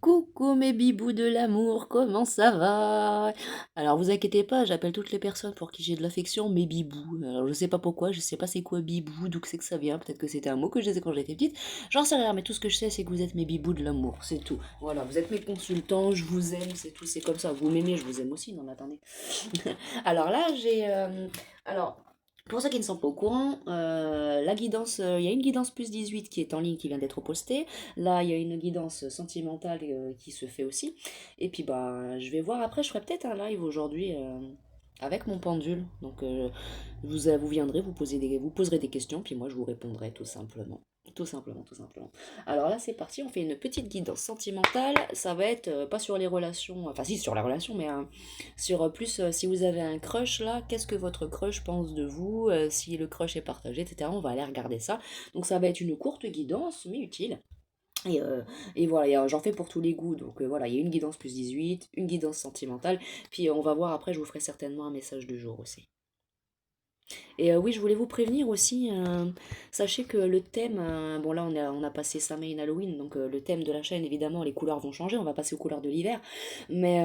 Coucou mes bibous de l'amour, comment ça va? Alors vous inquiétez pas, j'appelle toutes les personnes pour qui j'ai de l'affection mes bibous. Alors je sais pas pourquoi, je sais pas c'est quoi bibou, d'où que c'est que ça vient, peut-être que c'était un mot que je disais quand j'étais petite. J'en sais rien, mais tout ce que je sais c'est que vous êtes mes bibous de l'amour, c'est tout. Voilà, vous êtes mes consultants, je vous aime, c'est tout, c'est comme ça. Vous m'aimez, je vous aime aussi, non mais attendez. Alors là, Alors, pour ceux qui ne sont pas au courant, la guidance, il y a une guidance plus 18 qui est en ligne, qui vient d'être postée. Là, il y a une guidance sentimentale qui se fait aussi. Et puis, bah, je vais voir après, je ferai peut-être un live aujourd'hui avec mon pendule. Donc, vous viendrez, vous poserez des questions, puis moi, je vous répondrai tout simplement. Tout simplement, tout simplement. Alors là, c'est parti, on fait une petite guidance sentimentale. Ça va être pas sur les relations, enfin si, sur la relation, mais sur plus si vous avez un crush là, qu'est-ce que votre crush pense de vous, si le crush est partagé, etc. On va aller regarder ça. Donc ça va être une courte guidance, mais utile. Et, euh, et voilà, j'en fais pour tous les goûts. Donc voilà, il y a une guidance plus 18, une guidance sentimentale. Puis on va voir après, je vous ferai certainement un message du jour aussi. Et oui, je voulais vous prévenir aussi, sachez que le thème, bon là on a passé Samhain Halloween, donc le thème de la chaîne, évidemment, les couleurs vont changer, on va passer aux couleurs de l'hiver. Mais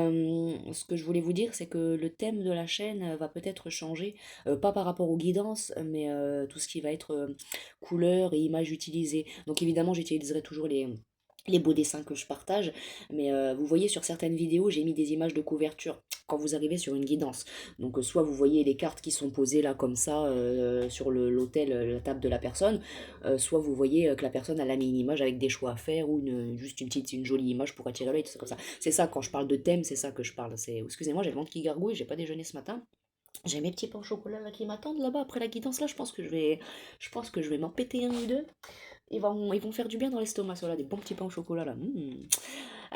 ce que je voulais vous dire, c'est que le thème de la chaîne va peut-être changer, pas par rapport aux guidances, mais tout ce qui va être couleurs et images utilisées. Donc évidemment, j'utiliserai toujours les beaux dessins que je partage, mais vous voyez sur certaines vidéos, j'ai mis des images de couverture quand vous arrivez sur une guidance. Donc soit vous voyez les cartes qui sont posées là comme ça sur l'autel, la table de la personne, soit vous voyez que la personne elle a mis une image avec des choix à faire ou juste une jolie image pour attirer l'œil, c'est comme ça. C'est ça quand je parle de thème, c'est ça que je parle. Excusez-moi, j'ai le ventre qui gargouille, j'ai pas déjeuné ce matin. J'ai mes petits pains au chocolat là qui m'attendent là-bas après la guidance là. Je pense que je vais m'en péter un ou deux. Ils vont faire du bien dans l'estomac, ceux-là, des bons petits pains au chocolat là.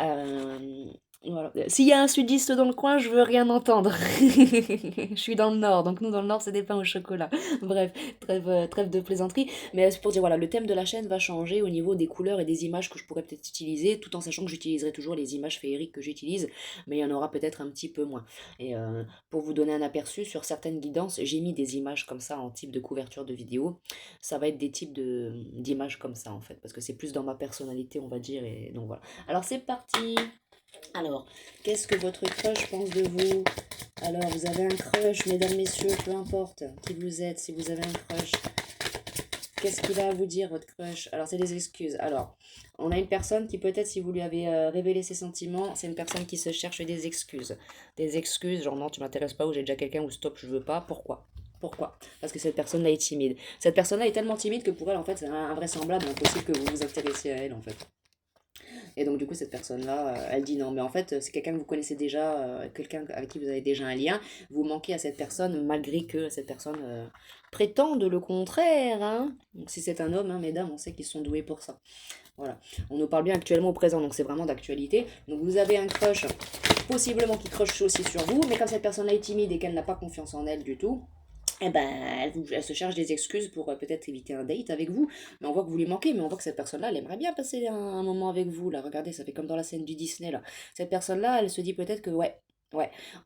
Euh, voilà. S'il y a un sudiste dans le coin, je veux rien entendre. Je suis dans le nord, donc nous dans le nord c'est des pains au chocolat. Bref, trêve de plaisanterie. Mais c'est pour dire, voilà, le thème de la chaîne va changer au niveau des couleurs et des images que je pourrais peut-être utiliser, tout en sachant que j'utiliserai toujours les images féeriques que j'utilise, mais il y en aura peut-être un petit peu moins. Et pour vous donner un aperçu, sur certaines guidances, j'ai mis des images comme ça en type de couverture de vidéo. Ça va être des types d'images comme ça en fait, parce que c'est plus dans ma personnalité, on va dire, et donc voilà. Alors c'est parti. Alors, qu'est-ce que votre crush pense de vous? Alors, vous avez un crush, mesdames, messieurs, peu importe qui vous êtes, si vous avez un crush, qu'est-ce qu'il a à vous dire, votre crush? Alors, c'est des excuses. Alors, on a une personne qui, peut-être, si vous lui avez révélé ses sentiments, c'est une personne qui se cherche des excuses. Des excuses, genre non, tu m'intéresses pas, ou j'ai déjà quelqu'un, ou stop, je veux pas. Pourquoi? Pourquoi? Parce que cette personne-là est timide. Cette personne-là est tellement timide que pour elle, en fait, c'est invraisemblable, impossible que vous vous intéressiez à elle, en fait. Et donc, du coup, cette personne-là, elle dit non. Mais en fait, c'est quelqu'un que vous connaissez déjà, quelqu'un avec qui vous avez déjà un lien. Vous manquez à cette personne, malgré que cette personne prétende le contraire. Hein. Donc, si c'est un homme, hein, mesdames, on sait qu'ils sont doués pour ça. Voilà. On nous parle bien actuellement au présent, donc c'est vraiment d'actualité. Donc, vous avez un crush, possiblement qui crush aussi sur vous, mais comme cette personne-là est timide et qu'elle n'a pas confiance en elle du tout, eh ben, elle se cherche des excuses pour peut-être éviter un date avec vous. Mais on voit que vous lui manquez, mais on voit que cette personne-là, elle aimerait bien passer un moment avec vous. Là, regardez, ça fait comme dans la scène du Disney, là. Cette personne-là, elle se dit peut-être que, ouais,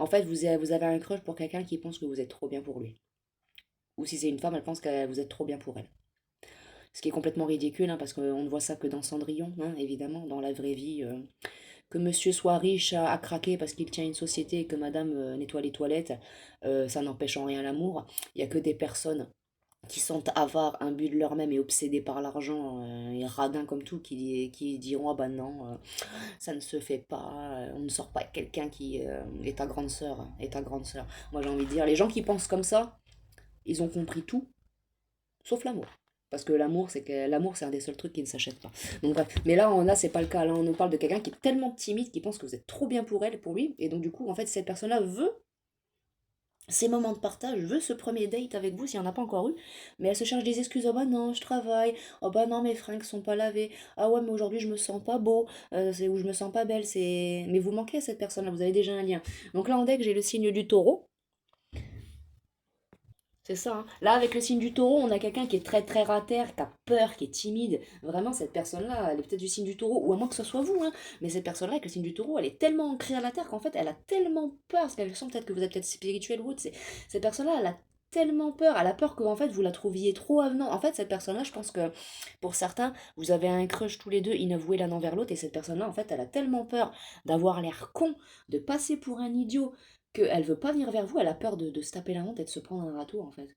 en fait, vous avez un crush pour quelqu'un qui pense que vous êtes trop bien pour lui. Ou si c'est une femme, elle pense que vous êtes trop bien pour elle. Ce qui est complètement ridicule, hein, parce qu'on ne voit ça que dans Cendrillon, hein, évidemment, dans la vraie vie. Que monsieur soit riche à craquer parce qu'il tient une société et que madame nettoie les toilettes, ça n'empêche en rien l'amour. Il n'y a que des personnes qui sont avares, imbus de leur-même et obsédés par l'argent et radins comme tout, qui diront ah bah non, ça ne se fait pas, on ne sort pas avec quelqu'un qui est ta grande sœur, est ta grande sœur. Moi j'ai envie de dire, les gens qui pensent comme ça, ils ont compris tout, sauf l'amour. Parce que l'amour, c'est un des seuls trucs qui ne s'achète pas. Donc bref, mais là, c'est pas le cas. Là, on nous parle de quelqu'un qui est tellement timide, qui pense que vous êtes trop bien pour elle, pour lui, et donc du coup, en fait, cette personne-là veut ces moments de partage, veut ce premier date avec vous s'il n'y en a pas encore eu, mais elle se cherche des excuses. Oh bah non, je travaille. Oh bah non, mes fringues sont pas lavées. Ah ouais, mais aujourd'hui je me sens pas beau. C'est où je me sens pas belle. Mais vous manquez à cette personne-là. Vous avez déjà un lien. Donc là en deck j'ai le signe du taureau. C'est ça. Hein. Là, avec le signe du taureau, on a quelqu'un qui est très très rater, qui a peur, qui est timide. Vraiment, cette personne-là, elle est peut-être du signe du taureau, ou à moins que ce soit vous, hein. Mais cette personne-là, avec le signe du taureau, elle est tellement ancrée à la terre qu'en fait, elle a tellement peur, parce qu'elle sent peut-être que vous êtes peut-être spirituel ou autre. Cette personne-là, elle a tellement peur. Elle a peur que en fait vous la trouviez trop avenant. En fait, cette personne-là, je pense que pour certains, vous avez un crush tous les deux inavoué l'un envers l'autre. Et cette personne-là, en fait, elle a tellement peur d'avoir l'air con, de passer pour un idiot, qu'elle veut pas venir vers vous. Elle a peur de se taper la honte et de se prendre un râteau, en fait.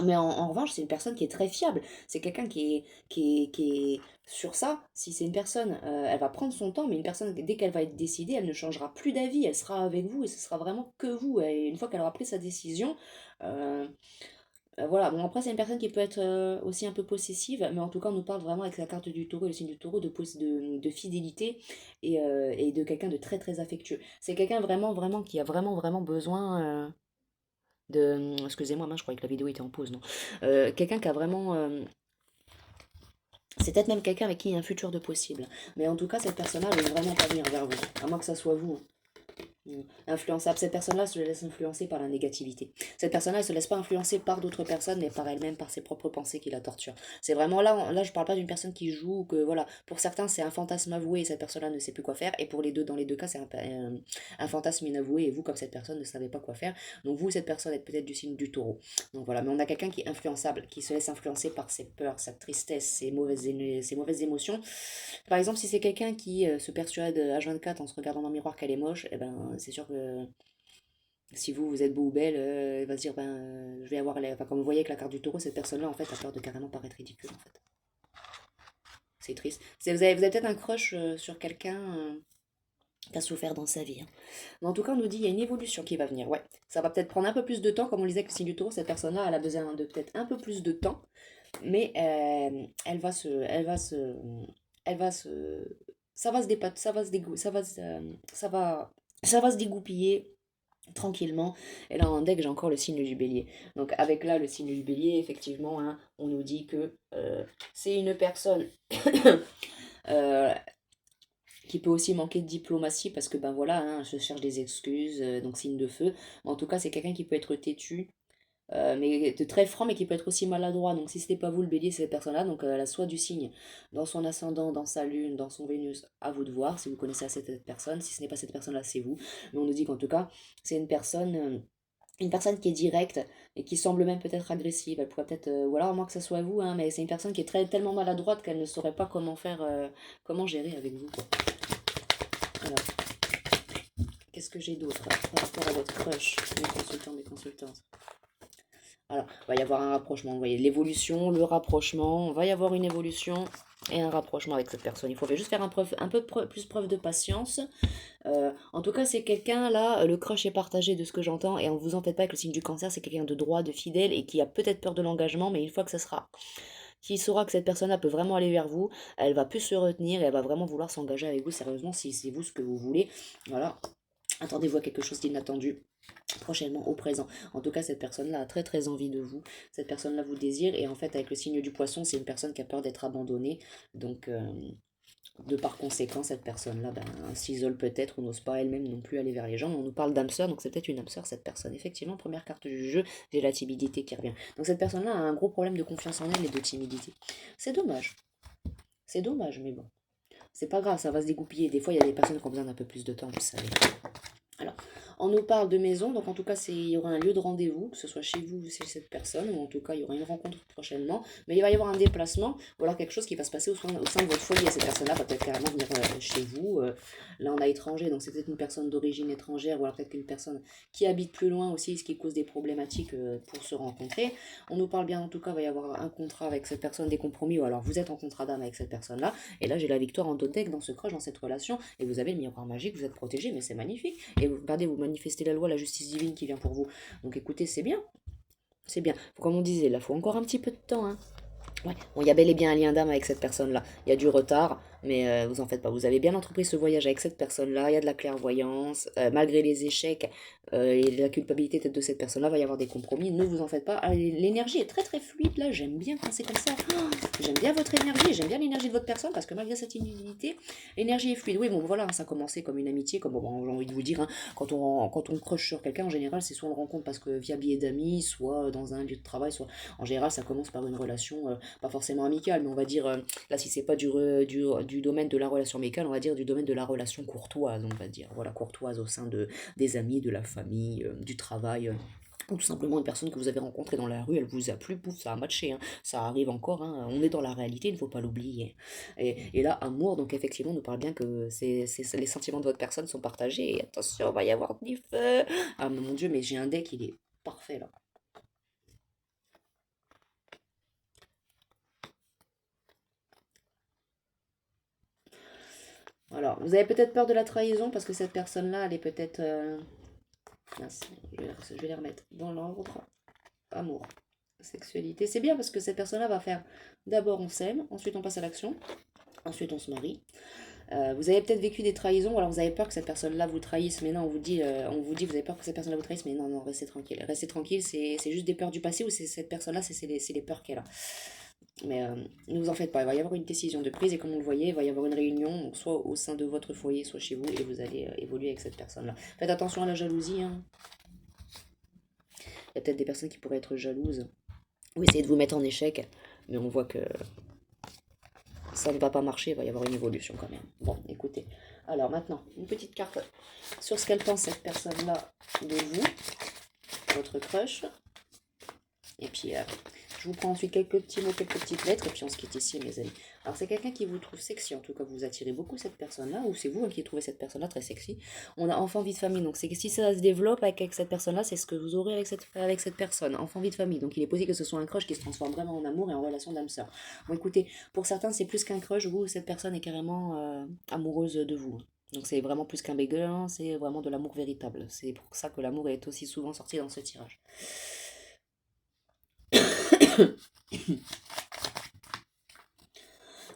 Mais en revanche, c'est une personne qui est très fiable. C'est quelqu'un qui est sur ça. Si c'est une personne, elle va prendre son temps, mais une personne, dès qu'elle va être décidée, elle ne changera plus d'avis. Elle sera avec vous et ce sera vraiment que vous. Et une fois qu'elle aura pris sa décision, euh, voilà. Bon, après, c'est une personne qui peut être aussi un peu possessive, mais en tout cas, on nous parle vraiment avec la carte du taureau et le signe du taureau de fidélité et de quelqu'un de très très affectueux. C'est quelqu'un vraiment, vraiment qui a vraiment, vraiment besoin. Excusez-moi, mince, je croyais que la vidéo était en pause, non. Quelqu'un qui a vraiment... c'est peut-être même quelqu'un avec qui il y a un futur de possible. Mais en tout cas, cette personne-là, elle ne veut vraiment pas venir vers vous. À moins que ça soit vous. Influençable. Cette personne-là se laisse influencer par la négativité. Cette personne-là, elle se laisse pas influencer par d'autres personnes, mais par elle-même, par ses propres pensées qui la torturent. C'est vraiment là, je parle pas d'une personne qui joue, que voilà. Pour certains, c'est un fantasme avoué et cette personne-là ne sait plus quoi faire. Et pour les deux, dans les deux cas, c'est un fantasme inavoué et vous, comme cette personne, ne savez pas quoi faire. Donc vous, cette personne, êtes peut-être du signe du taureau. Donc voilà, mais on a quelqu'un qui est influençable, qui se laisse influencer par ses peurs, sa tristesse, ses mauvaises émotions. Par exemple, si c'est quelqu'un qui se persuade H24 en se regardant dans le miroir qu'elle est moche, eh ben, c'est sûr que si vous, vous êtes beau ou belle, elle va se dire, ben, je vais avoir les... Enfin, comme vous voyez avec la carte du taureau, cette personne-là, en fait, a peur de carrément paraître ridicule, en fait. C'est triste. Vous avez peut-être un crush sur quelqu'un qui a souffert dans sa vie, hein. Mais en tout cas, on nous dit, il y a une évolution qui va venir, ouais. Ça va peut-être prendre un peu plus de temps, comme on le disait avec le signe du taureau, cette personne-là, elle a besoin de peut-être un peu plus de temps, mais elle va se, ça va se dépat, ça va se dégou, ça va se dégoupiller tranquillement. Et là, en deck, j'ai encore le signe du bélier. Donc, avec là, le signe du bélier, effectivement, hein, on nous dit que c'est une personne euh, qui peut aussi manquer de diplomatie parce que, ben voilà, hein, je cherche des excuses, donc signe de feu. Mais en tout cas, c'est quelqu'un qui peut être têtu, mais de très franc, mais qui peut être aussi maladroit. Donc si c'était pas vous le bélier, c'est cette personne-là. Donc elle a soit du signe dans son ascendant, dans sa lune, dans son Vénus, à vous de voir si vous connaissez assez cette personne. Si ce n'est pas cette personne-là, c'est vous. Mais on nous dit qu'en tout cas, c'est une personne qui est directe et qui semble même peut-être agressive. Elle pourrait peut-être, ou alors à moins que ce soit vous, hein, mais c'est une personne qui est tellement maladroite qu'elle ne saurait pas comment faire, comment gérer avec vous, quoi. Alors, qu'est-ce que j'ai d'autre par rapport à votre crush, mes consultants, mes consultantes? Alors, il va y avoir un rapprochement, vous voyez, l'évolution, le rapprochement, il va y avoir une évolution et un rapprochement avec cette personne. Il faut juste faire un peu plus preuve de patience. En tout cas, c'est quelqu'un, là, le crush est partagé de ce que j'entends, et on vous en faites pas avec le signe du cancer, c'est quelqu'un de droit, de fidèle, et qui a peut-être peur de l'engagement, mais une fois que ça sera... Qui saura que cette personne-là peut vraiment aller vers vous, elle va plus se retenir et elle va vraiment vouloir s'engager avec vous sérieusement si c'est vous ce que vous voulez. Voilà. Attendez-vous à quelque chose d'inattendu prochainement au présent. En tout cas, cette personne-là a très très envie de vous. Cette personne-là vous désire. Et en fait, avec le signe du poisson, c'est une personne qui a peur d'être abandonnée. Donc, de par conséquent, cette personne-là ben, s'isole peut-être ou n'ose pas elle-même non plus aller vers les gens. On nous parle d'âme sœur, donc c'est peut-être une âme sœur, cette personne. Effectivement, première carte du jeu, j'ai la timidité qui revient. Donc cette personne-là a un gros problème de confiance en elle et de timidité. C'est dommage. C'est dommage, mais bon. C'est pas grave, ça va se dégoupiller. Des fois, il y a des personnes qui ont besoin d'un peu plus de temps, vous savez. Alors, on nous parle de maison, donc en tout cas, il y aura un lieu de rendez-vous, que ce soit chez vous ou chez cette personne, ou en tout cas, il y aura une rencontre prochainement, mais il va y avoir un déplacement, ou alors quelque chose qui va se passer au sein de votre foyer. Cette personne-là va peut-être carrément venir chez vous. Là, on a étranger, donc c'est peut-être une personne d'origine étrangère, ou alors peut-être qu'une personne qui habite plus loin aussi, ce qui cause des problématiques pour se rencontrer. On nous parle bien, en tout cas, il va y avoir un contrat avec cette personne, des compromis, ou alors vous êtes en contrat d'âme avec cette personne-là, et là, j'ai la victoire en deck dans ce crush, dans cette relation, et vous avez le miroir magique, vous êtes protégé, mais c'est magnifique. Et vous, regardez, vous manifestez la loi, la justice divine qui vient pour vous. Donc écoutez, c'est bien. C'est bien. Comme on disait, là, il faut encore un petit peu de temps, hein. Ouais. Bon, il y a bel et bien un lien d'âme avec cette personne-là. Il y a du retard, mais vous en faites pas. Vous avez bien entrepris ce voyage avec cette personne-là. Il y a de la clairvoyance. Malgré les échecs et la culpabilité peut-être de cette personne-là, il va y avoir des compromis. Ne vous en faites pas. Ah, l'énergie est très très fluide là. J'aime bien quand c'est comme ça. Oh, j'aime bien votre énergie. J'aime bien l'énergie de votre personne parce que malgré cette timidité, l'énergie est fluide. Oui, bon, voilà, hein, ça a commencé comme une amitié, comme bon, j'ai envie de vous dire, hein, quand on crush sur quelqu'un, en général, c'est soit on le rencontre parce que via biais d'amis, soit dans un lieu de travail, soit en général, ça commence par une relation. Pas forcément amicale, mais on va dire, là si c'est pas du domaine de la relation amicale, on va dire du domaine de la relation courtoise, on va dire, voilà, courtoise au sein des amis, de la famille, du travail. ou tout simplement une personne que vous avez rencontrée dans la rue, elle vous a plu, pouf, ça a matché, hein. Ça arrive encore, hein. On est dans la réalité, il ne faut pas l'oublier. Et là, amour, donc effectivement, on nous parle bien que les sentiments de votre personne sont partagés. Et attention, il va y avoir du feu. Ah mon Dieu, mais j'ai un deck, il est parfait là. Alors, vous avez peut-être peur de la trahison parce que cette personne-là, elle est peut-être... mince, je vais les remettre dans l'ordre. Amour, sexualité. C'est bien parce que cette personne-là va faire d'abord on s'aime, ensuite on passe à l'action, ensuite on se marie. Vous avez peut-être vécu des trahisons, ou alors vous avez peur que cette personne-là vous trahisse, mais non, vous avez peur que cette personne-là vous trahisse, mais non, non, restez tranquille. Restez tranquille, c'est juste des peurs du passé ou c'est cette personne-là, c'est les peurs qu'elle a. Mais ne vous en faites pas, il va y avoir une décision de prise et comme vous le voyez, il va y avoir une réunion, donc soit au sein de votre foyer, soit chez vous, et vous allez évoluer avec cette personne-là. Faites attention à la jalousie, hein. Il y a peut-être des personnes qui pourraient être jalouses ou essayer de vous mettre en échec, mais on voit que ça ne va pas marcher, il va y avoir une évolution quand même. Bon, écoutez. Alors maintenant, une petite carte sur ce qu'elle pense cette personne-là de vous, votre crush. Et puis, je vous prends ensuite quelques petits mots, quelques petites lettres, et puis on se quitte ici, mes amis. Alors, c'est quelqu'un qui vous trouve sexy, en tout cas, vous attirez beaucoup cette personne-là, ou c'est vous qui trouvez cette personne-là très sexy. On a enfant, vie de famille, donc c'est que si ça se développe avec cette personne-là, c'est ce que vous aurez avec cette personne, enfant, vie de famille. Donc, il est possible que ce soit un crush qui se transforme vraiment en amour et en relation d'âme-sœur. Bon, écoutez, pour certains, c'est plus qu'un crush, vous, cette personne est carrément amoureuse de vous. Donc, c'est vraiment plus qu'un bagel, hein, c'est vraiment de l'amour véritable. C'est pour ça que l'amour est aussi souvent sorti dans ce tirage.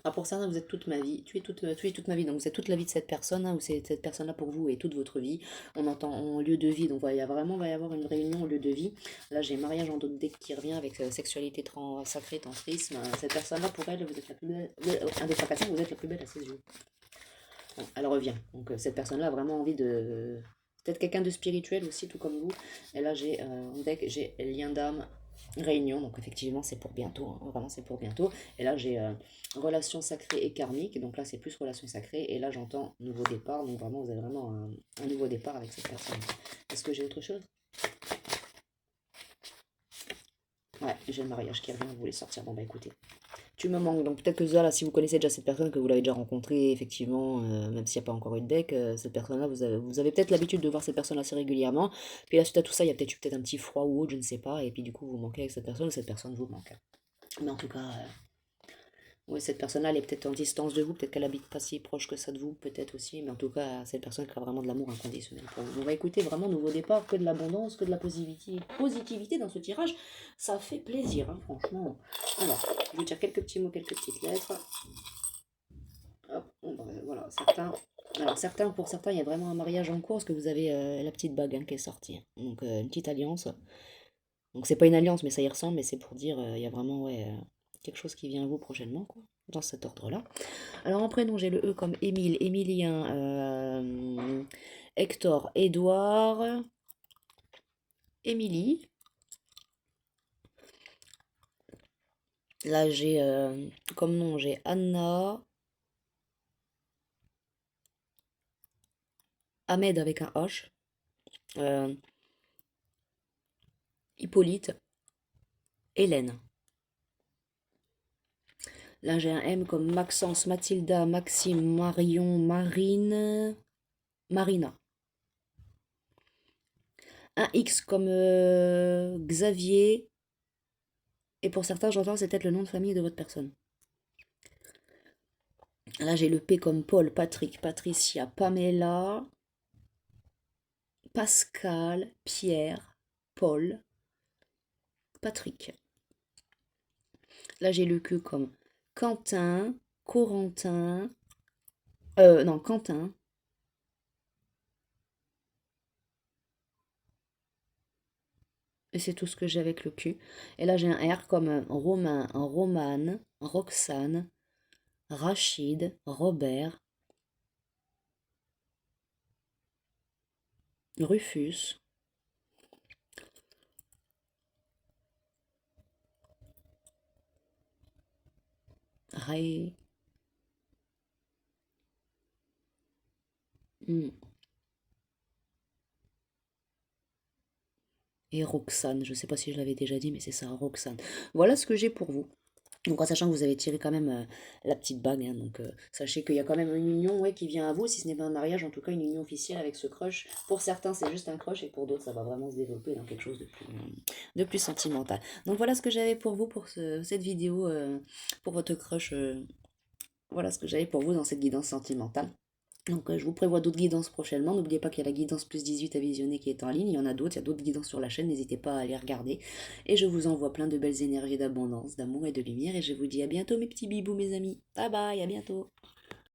Alors pour certains, vous êtes toute ma vie, tu es toute ma vie, donc vous êtes toute la vie de cette personne, hein, ou c'est cette personne-là pour vous et toute votre vie. On entend en lieu de vie, donc il va y avoir une réunion au lieu de vie. Là, j'ai mariage en d'autres deck qui revient avec sexualité sacrée, tantrisme. Cette personne-là, pour elle, vous êtes la plus belle, un des trois personnes, vous êtes la plus belle à ses yeux. Bon, elle revient. Donc cette personne-là a vraiment envie de... Peut-être quelqu'un de spirituel aussi, tout comme vous. Et là, j'ai en deck, j'ai lien d'âme, réunion. Donc effectivement, c'est pour bientôt. Hein, vraiment, c'est pour bientôt. Et là, j'ai relation sacrée et karmique. Donc là, c'est plus relation sacrée. Et là, j'entends nouveau départ. Donc vraiment, vous avez vraiment un nouveau départ avec cette personne. Est-ce que j'ai autre chose? Ouais, j'ai le mariage qui revient. Vous voulez sortir. Bon, bah écoutez. Tu me manques, donc peut-être que ça, là, si vous connaissez déjà cette personne, que vous l'avez déjà rencontrée, effectivement, même s'il n'y a pas encore eu de deck, cette personne-là, vous avez peut-être l'habitude de voir cette personne assez régulièrement. Puis là, suite à tout ça, il y a peut-être eu peut-être un petit froid ou autre, je ne sais pas, et puis du coup, vous manquez avec cette personne, ou cette personne vous manque. Mais en tout cas, oui, cette personne-là, elle est peut-être en distance de vous, peut-être qu'elle habite pas si proche que ça de vous, peut-être aussi, mais en tout cas, cette personne qui a vraiment de l'amour inconditionnel pour vous. On va écouter vraiment nouveau départ, que de l'abondance, que de la positivité dans ce tirage. Ça fait plaisir, hein, franchement. Alors, je vais dire quelques petits mots, quelques petites lettres. Hop, voilà, pour certains, il y a vraiment un mariage en cours, parce que vous avez la petite bague hein, qui est sortie. Donc, une petite alliance. Donc, c'est pas une alliance, mais ça y ressemble, mais c'est pour dire, il y a vraiment, ouais, quelque chose qui vient à vous prochainement, quoi, dans cet ordre-là. Alors, en prénom, j'ai le E comme Émile, Émilien, Hector, Édouard, Émilie. Là, j'ai comme nom, j'ai Anna, Ahmed avec un H, euh, Hippolyte, Hélène. Là, j'ai un M comme Maxence, Mathilda, Maxime, Marion, Marine, Marina. Un X comme Xavier. Et pour certains, j'entends, c'est peut-être le nom de famille de votre personne. Là, j'ai le P comme Paul, Patrick, Patricia, Pamela, Pascal, Pierre, Paul, Patrick. Là, j'ai le Q comme Quentin, Corentin, non, Quentin. Et c'est tout ce que j'ai avec le Q. Et là, j'ai un R comme Romain, Romane, Roxane, Rachid, Robert, Rufus, Ray, et Roxane. Je sais pas si je l'avais déjà dit, mais c'est ça, Roxane. Voilà ce que j'ai pour vous. Donc en sachant que vous avez tiré quand même la petite bague, hein, donc sachez qu'il y a quand même une union, ouais, qui vient à vous, si ce n'est pas un mariage, en tout cas une union officielle avec ce crush. Pour certains c'est juste un crush et pour d'autres ça va vraiment se développer dans quelque chose de plus sentimental. Donc voilà ce que j'avais pour vous pour cette vidéo, pour votre crush. Voilà ce que j'avais pour vous dans cette guidance sentimentale. Donc je vous prévois d'autres guidances prochainement. N'oubliez pas qu'il y a la guidance plus 18 à visionner qui est en ligne. Il y en a d'autres, il y a d'autres guidances sur la chaîne. N'hésitez pas à les regarder. Et je vous envoie plein de belles énergies d'abondance, d'amour et de lumière. Et je vous dis à bientôt mes petits bibous mes amis. Bye bye, à bientôt.